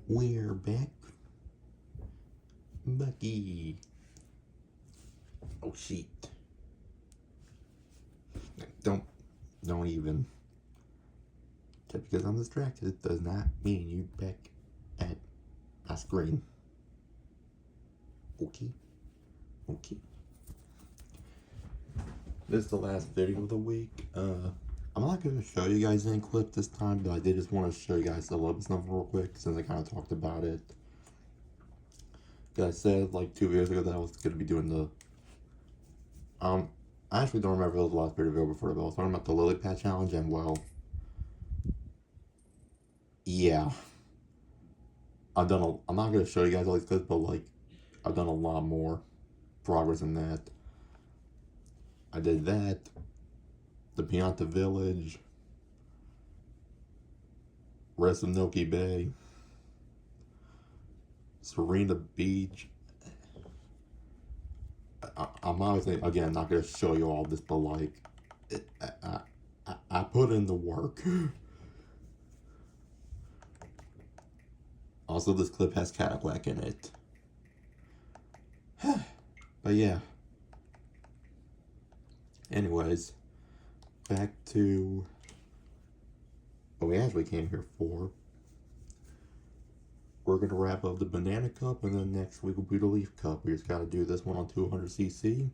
We're back. Bucky. Oh shit. Don't even. Just because I'm distracted does not mean you back at my screen. Okay. This is the last video of the week. I'm not going to show you guys any clip this time, but I did just want to show you guys a little bit something real quick since I kind of talked about it. I said like 2 videos ago that I was going to be doing the I actually don't remember the last video before, but I was talking about the lily pad challenge, and well, yeah, I'm not going to show you guys all these clips, but like, I've done a lot more progress in that. I did that, the Piña Village, rest of Noki Bay, Serena Beach. I'm obviously, again, not going to show you all this, but like, I put in the work. Also, this clip has Cadillac in it. But yeah. Anyways, back to what we actually came here for. We're going to wrap up the banana cup, and then next week will be the leaf cup. We just got to do this one on 200cc.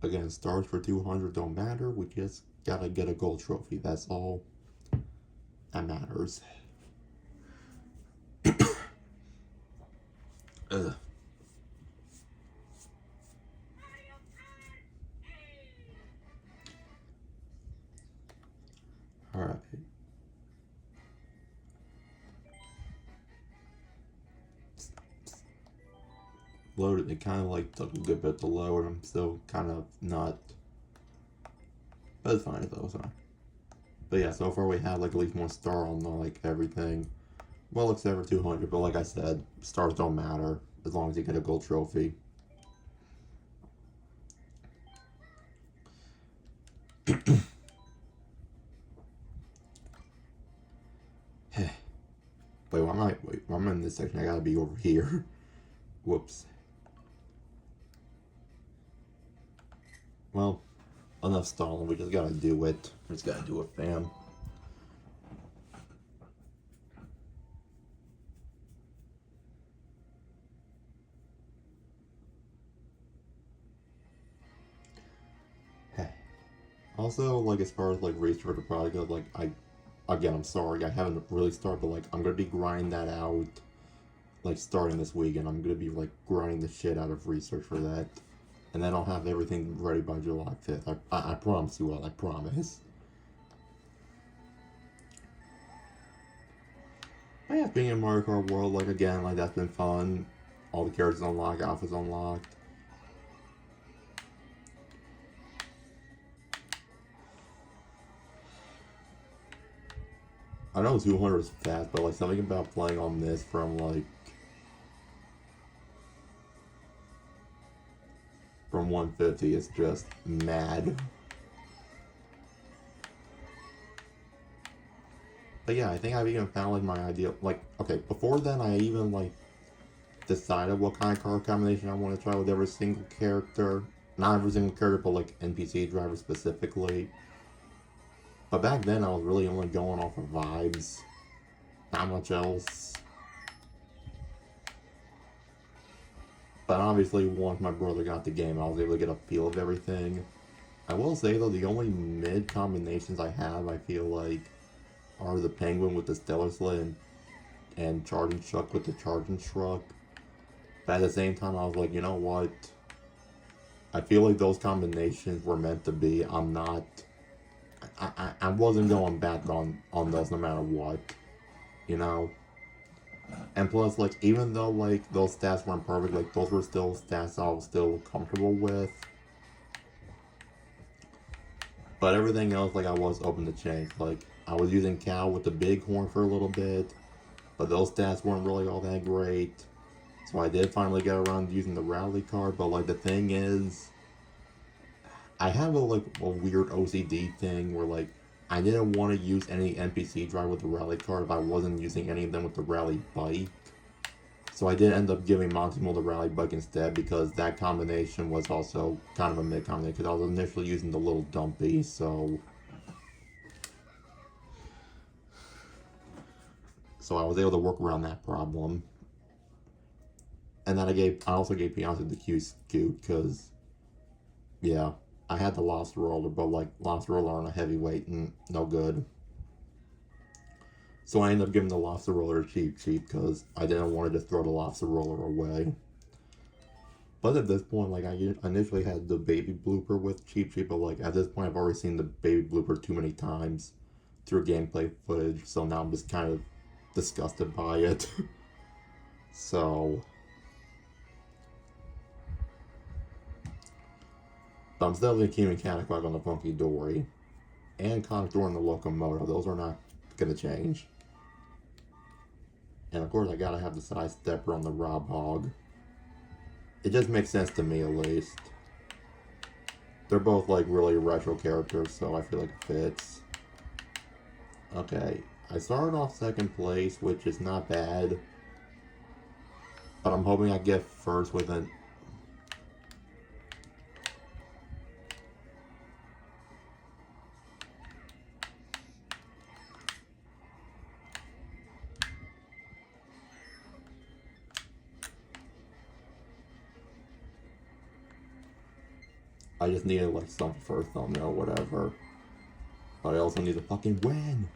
Again, stars for 200 don't matter. We just got to get a gold trophy. That's all that matters. Ugh. Alright. Loaded, it kind of like took a good bit to load. I'm still kind of not, but it's fine though, it's fine. But yeah, so far we have like at least one star on like everything. Well, except for 200, but like I said, stars don't matter as long as you get a gold trophy. Wait, why am I in this section? I gotta be over here. Whoops. Well, enough stalling. We just gotta do it. We just gotta do it, fam. Also, like, as far as like research for the product goes, like, I'm sorry, I haven't really started, but like, I'm gonna be grinding that out, like, starting this weekend. I'm gonna be like grinding the shit out of research for that, and then I'll have everything ready by July 5th. I promise you all. I promise. But yeah, being in Mario Kart World, like, again, like, that's been fun. All the characters unlocked, outfits unlocked. I know 200 is fast, but like something about playing on this from 150 is just mad. But yeah, I think I've even found like my ideal, like, okay, before then I even like decided what kind of car combination I want to try with every single character. Not every single character, but like NPC drivers specifically. But back then I was really only going off of vibes. Not much else. But obviously once my brother got the game, I was able to get a feel of everything. I will say though, the only mid combinations I have, I feel like, are the Penguin with the Stellar Sled and Charging Truck with the Charging Truck. But at the same time, I was like, you know what? I feel like those combinations were meant to be. I'm not... I wasn't going back on those no matter what. You know? And plus, like, even though, like, those stats weren't perfect, like, those were still stats I was still comfortable with. But everything else, like, I was open to change. Like, I was using Cal with the Bighorn for a little bit, but those stats weren't really all that great. So I did finally get around to using the Rally card, but, like, the thing is, I have a weird OCD thing where, like, I didn't want to use any NPC drive with the rally card if I wasn't using any of them with the rally bike. So I did end up giving Montimo the rally bike instead because that combination was also kind of a mid combination because I was initially using the little dumpy, so I was able to work around that problem. And then I also gave Piña the Q scoot because, yeah, I had the Lost Roller, but like Lost Roller on a heavyweight and no good. So I ended up giving the Lobster Roller cheap because I didn't want to just throw the Lobster Roller away. But at this point, like, I initially had the baby blooper with cheap, but like at this point I've already seen the baby blooper too many times through gameplay footage, so now I'm just kind of disgusted by it. So, but I'm still keeping Caniquag on the Funky Dory and Contour and the Locomotive. Those are not gonna change. And of course I gotta have the Side Stepper on the Rob Hog. It just makes sense to me, at least. They're both like really retro characters, so I feel like it fits. Okay, I started off second place, which is not bad. But I'm hoping I get first with an... I just needed like something for a thumbnail or whatever. But I also need to fucking win.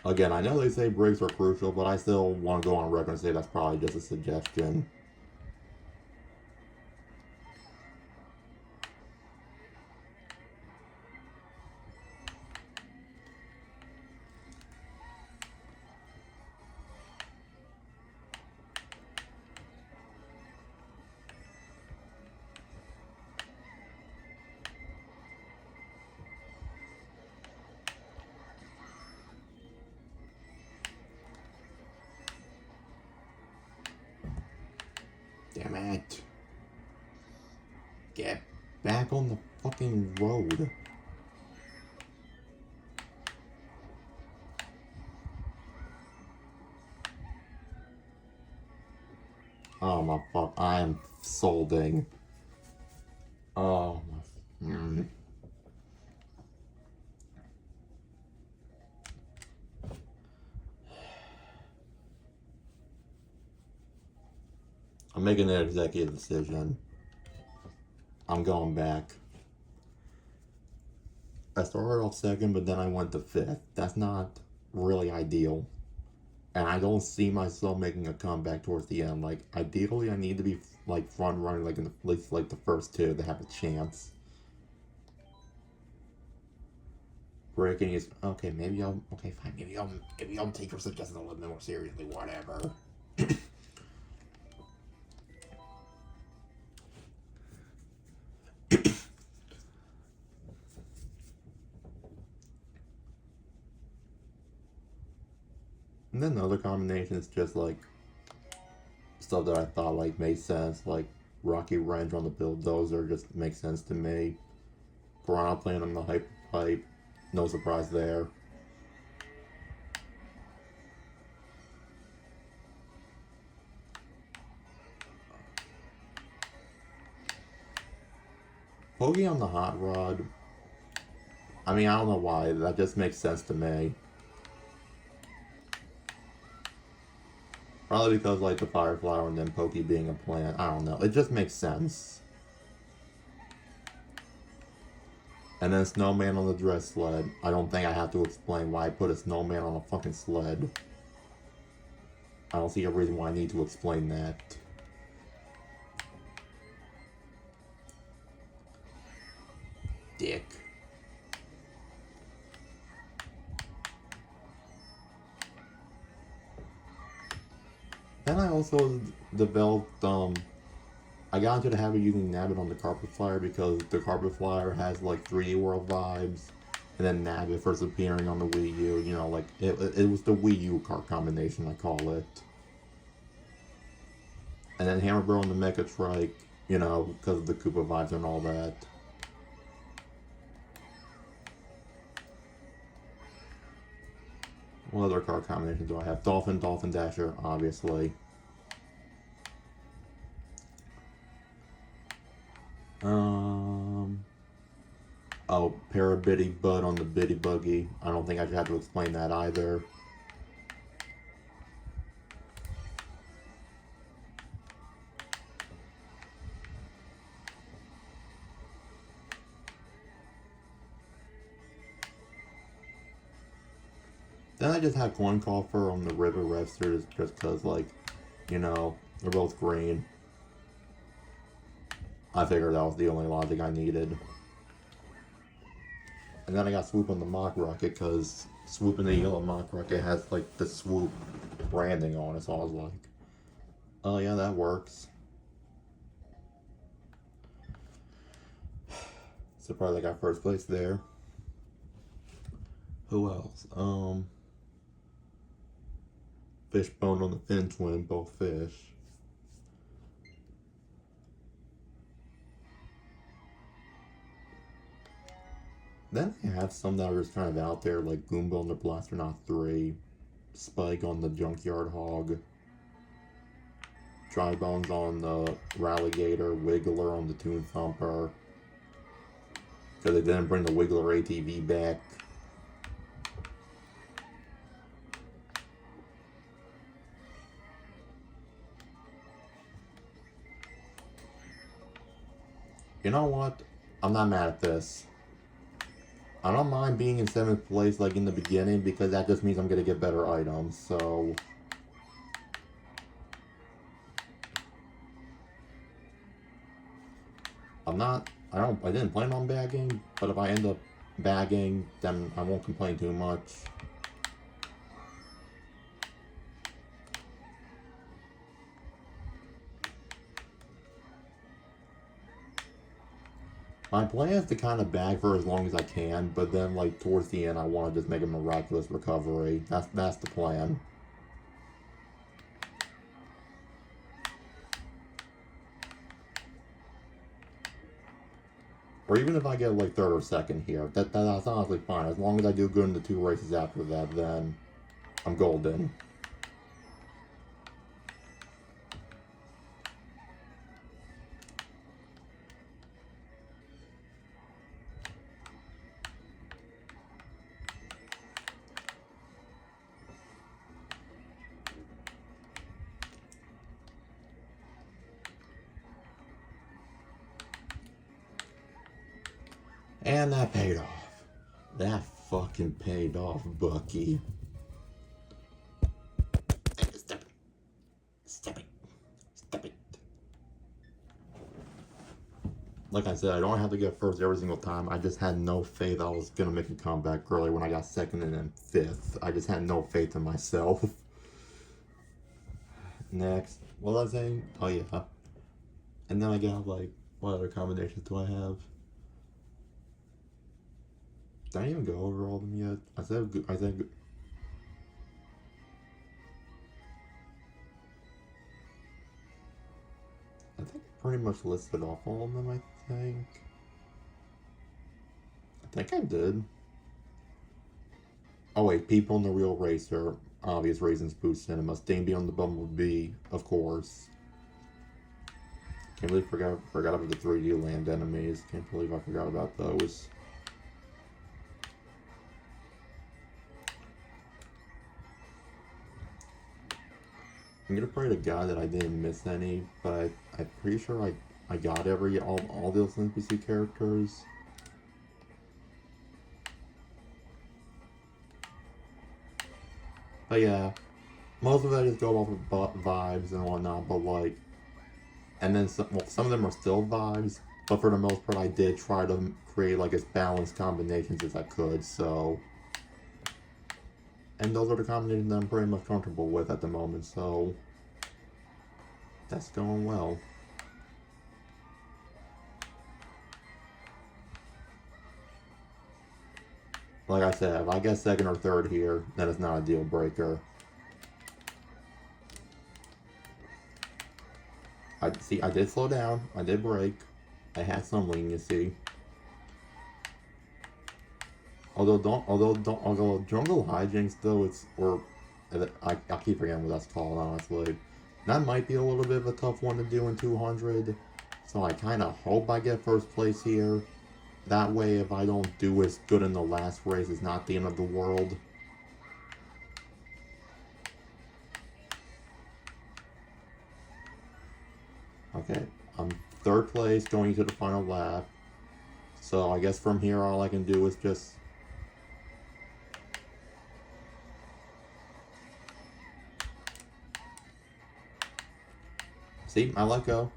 Again, I know they say breaks are crucial, but I still want to go on record and say that's probably just a suggestion. Damn it. Get back on the fucking road. Oh my fuck, I am solding. Oh my... I'm making an executive decision. I'm going back. I started off second, but then I went to fifth. That's not really ideal. And I don't see myself making a comeback towards the end. Like, ideally, I need to be, like, front running, like, in at least, like, the first two to have a chance. Breaking is... Okay, maybe I'll... Okay, fine. Maybe I'll take your suggestion a little bit more seriously. Whatever. And then the other combination is just like stuff that I thought like made sense, like Rocky Range on the Bulldozer just makes sense to me. Piranha playing on the Hyper Pipe, no surprise there. Pokey on the Hot Rod, I mean, I don't know why, that just makes sense to me. Probably because, like, the Fire Flower and then Pokey being a plant. I don't know. It just makes sense. And then Snowman on the Dress Sled. I don't think I have to explain why I put a snowman on a fucking sled. I don't see a reason why I need to explain that. Dick. Then I also developed, I got into the habit of using Nabbit on the Carpet Flyer because the Carpet Flyer has like 3D World vibes, and then Nabbit first appearing on the Wii U, you know, like, it was the Wii U card combination, I call it. And then Hammer Bro and the Mecha Trike, you know, because of the Koopa vibes and all that. What other card combinations do I have? Dolphin, Dolphin Dasher, obviously. Oh, Parabitty Bud on the Bitty Buggy. I don't think I should have to explain that either. Then I just had Corn Coffer on the River Resters just because, like, you know, they're both green. I figured that was the only logic I needed. And then I got Swoop on the Mock Rocket because Swoop in the yellow Mock Rocket has, like, the Swoop branding on it. So I was like, oh yeah, that works. Surprised I got first place there. Who else? Fishbone on the Fin Twin, both fish. Then I have some that are just kind of out there, like Goomba on the Blasternaut 3, Spike on the Junkyard Hog, Dry Bones on the Ralligator, Wiggler on the Toon Thumper, because they didn't bring the Wiggler ATV back. You know what? I'm not mad at this. I don't mind being in 7th place like in the beginning because that just means I'm going to get better items, so... I didn't plan on bagging, but if I end up bagging, then I won't complain too much. My plan is to kind of bag for as long as I can, but then, like, towards the end, I want to just make a miraculous recovery. That's the plan. Or even if I get, like, 3rd or 2nd here, that's honestly fine. As long as I do good in the 2 races after that, then I'm golden. And that paid off. That fucking paid off, Bucky. Step it. Step it. Step it. Like I said, I don't have to get first every single time. I just had no faith I was going to make a comeback early when I got 2nd and then 5th. I just had no faith in myself. Next. What was I saying? Oh, yeah. And then I got, like, what other combinations do I have? Did I even go over all of them yet? I think I pretty much listed off all of them, I think I did. Oh wait, People in the Real Racer, obvious reasons, Boost Cinema, Stingby on the Bumblebee, of course. Can't believe I forgot about the 3D land enemies. Can't believe I forgot about those. I'm gonna pray to God that I didn't miss any, but I'm pretty sure I got all those NPC characters. But yeah, most of that is go off of vibes and whatnot, but like, and then some of them are still vibes, but for the most part I did try to create like as balanced combinations as I could, so. And those are the combinations that I'm pretty much comfortable with at the moment, so that's going well. Like I said, if I get 2nd or 3rd here, then it's not a deal breaker. I see. I did slow down. I did brake. I had some leniency. Although jungle hijinks though I keep forgetting what that's called honestly. That might be a little bit of a tough one to do in 200. So I kind of hope I get first place here. That way, if I don't do as good in the last race, it's not the end of the world. Okay, I'm third place going to the final lap. So I guess from here all I can do is just... See, I let go.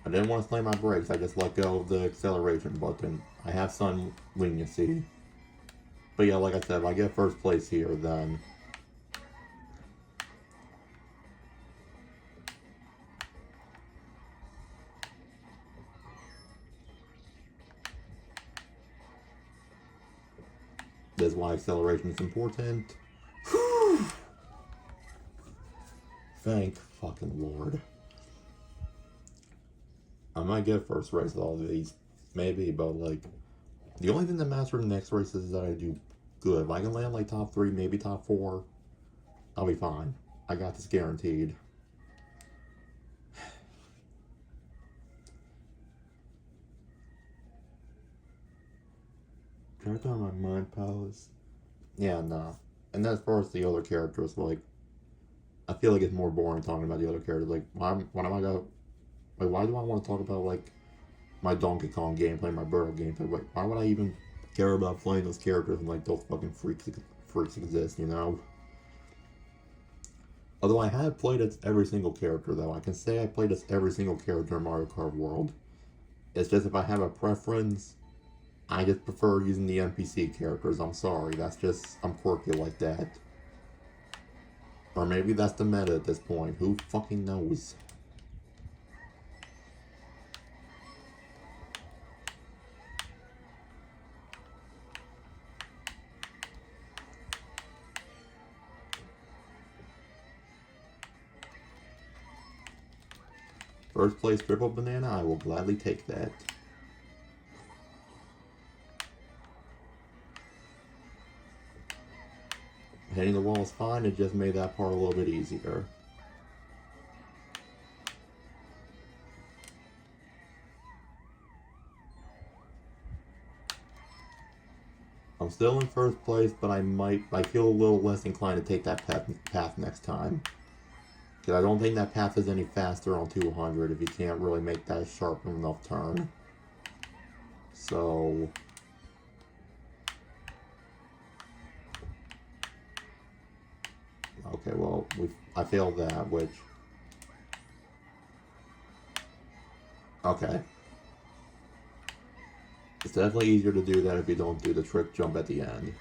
I didn't want to slam my brakes, I just let go of the acceleration button. I have some leniency. But yeah, like I said, if I get first place here, then... That's why acceleration is important. Whew. Thank fucking Lord. I might get first race at all of these. Maybe, but like... The only thing that matters for the next race is that I do good. If I can land like top 3, maybe top 4, I'll be fine. I got this guaranteed. Try to my mind palace. Yeah, nah. And as far as the other characters, like, I feel like it's more boring talking about the other characters. Like, why do I want to talk about, like, my Donkey Kong gameplay, my Birdo gameplay? Like, why would I even care about playing those characters and, like, those fucking freaks exist, you know? Although I have played as every single character, though. I can say I played as every single character in Mario Kart World. It's just if I have a preference, I just prefer using the NPC characters. I'm sorry, that's just... I'm quirky like that. Or maybe that's the meta at this point. Who fucking knows? First place triple banana, I will gladly take that. Hitting the wall is fine, it just made that part a little bit easier. I'm still in first place, but I feel a little less inclined to take that path next time. Because I don't think that path is any faster on 200 if you can't really make that sharp enough turn. So... Okay, well, I failed that, which... Okay. It's definitely easier to do that if you don't do the trick jump at the end.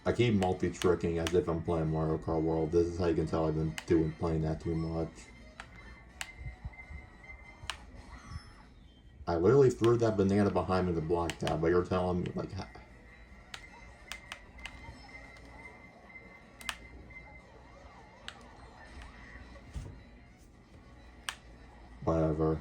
I keep multi-tricking as if I'm playing Mario Kart World. This is how you can tell I've been playing that too much. I literally threw that banana behind me to block that, but you're telling me, like... Whatever.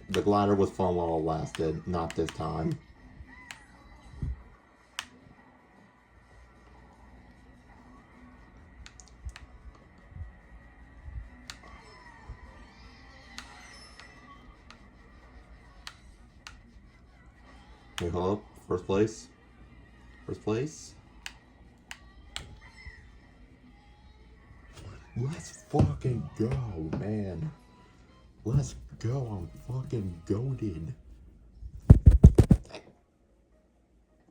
The glider was fun while it lasted, not this time. Hey, hold up. First place. First place. Let's fucking go, man. Let's go. I'm fucking goated.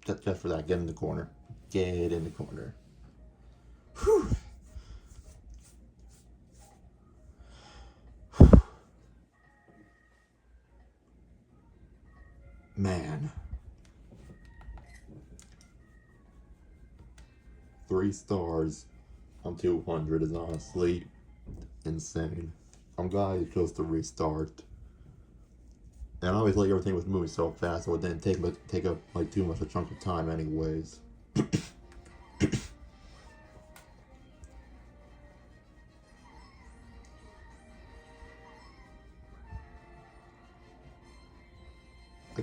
Just for that, get in the corner. Get in the corner. Whew. Man. 3 stars on 200 is honestly insane. I'm glad I chose to restart. And obviously everything was moving so fast, so it didn't take up like too much a chunk of time anyways. I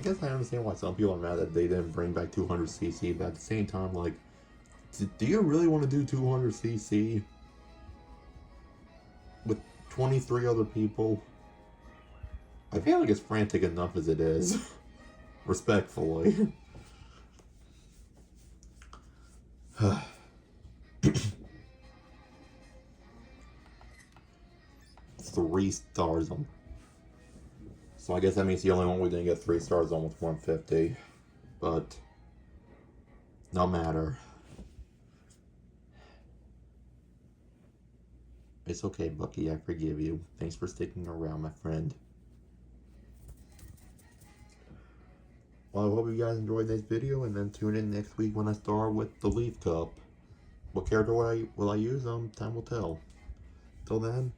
guess I understand why some people are mad that they didn't bring back 200cc, but at the same time, like, do you really want to do 200cc with 23 other people? I feel like it's frantic enough as it is. Respectfully. 3 stars on. So I guess that means the only one we didn't get 3 stars on was 150. But no matter. It's okay, Bucky. I forgive you. Thanks for sticking around, my friend. Well, I hope you guys enjoyed this video, and then tune in next week when I start with the Leaf Cup. What character will I use? Time will tell. Till then,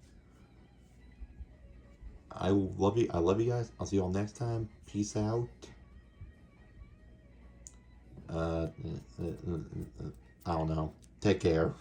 I love you. I love you guys. I'll see you all next time. Peace out. I don't know. Take care.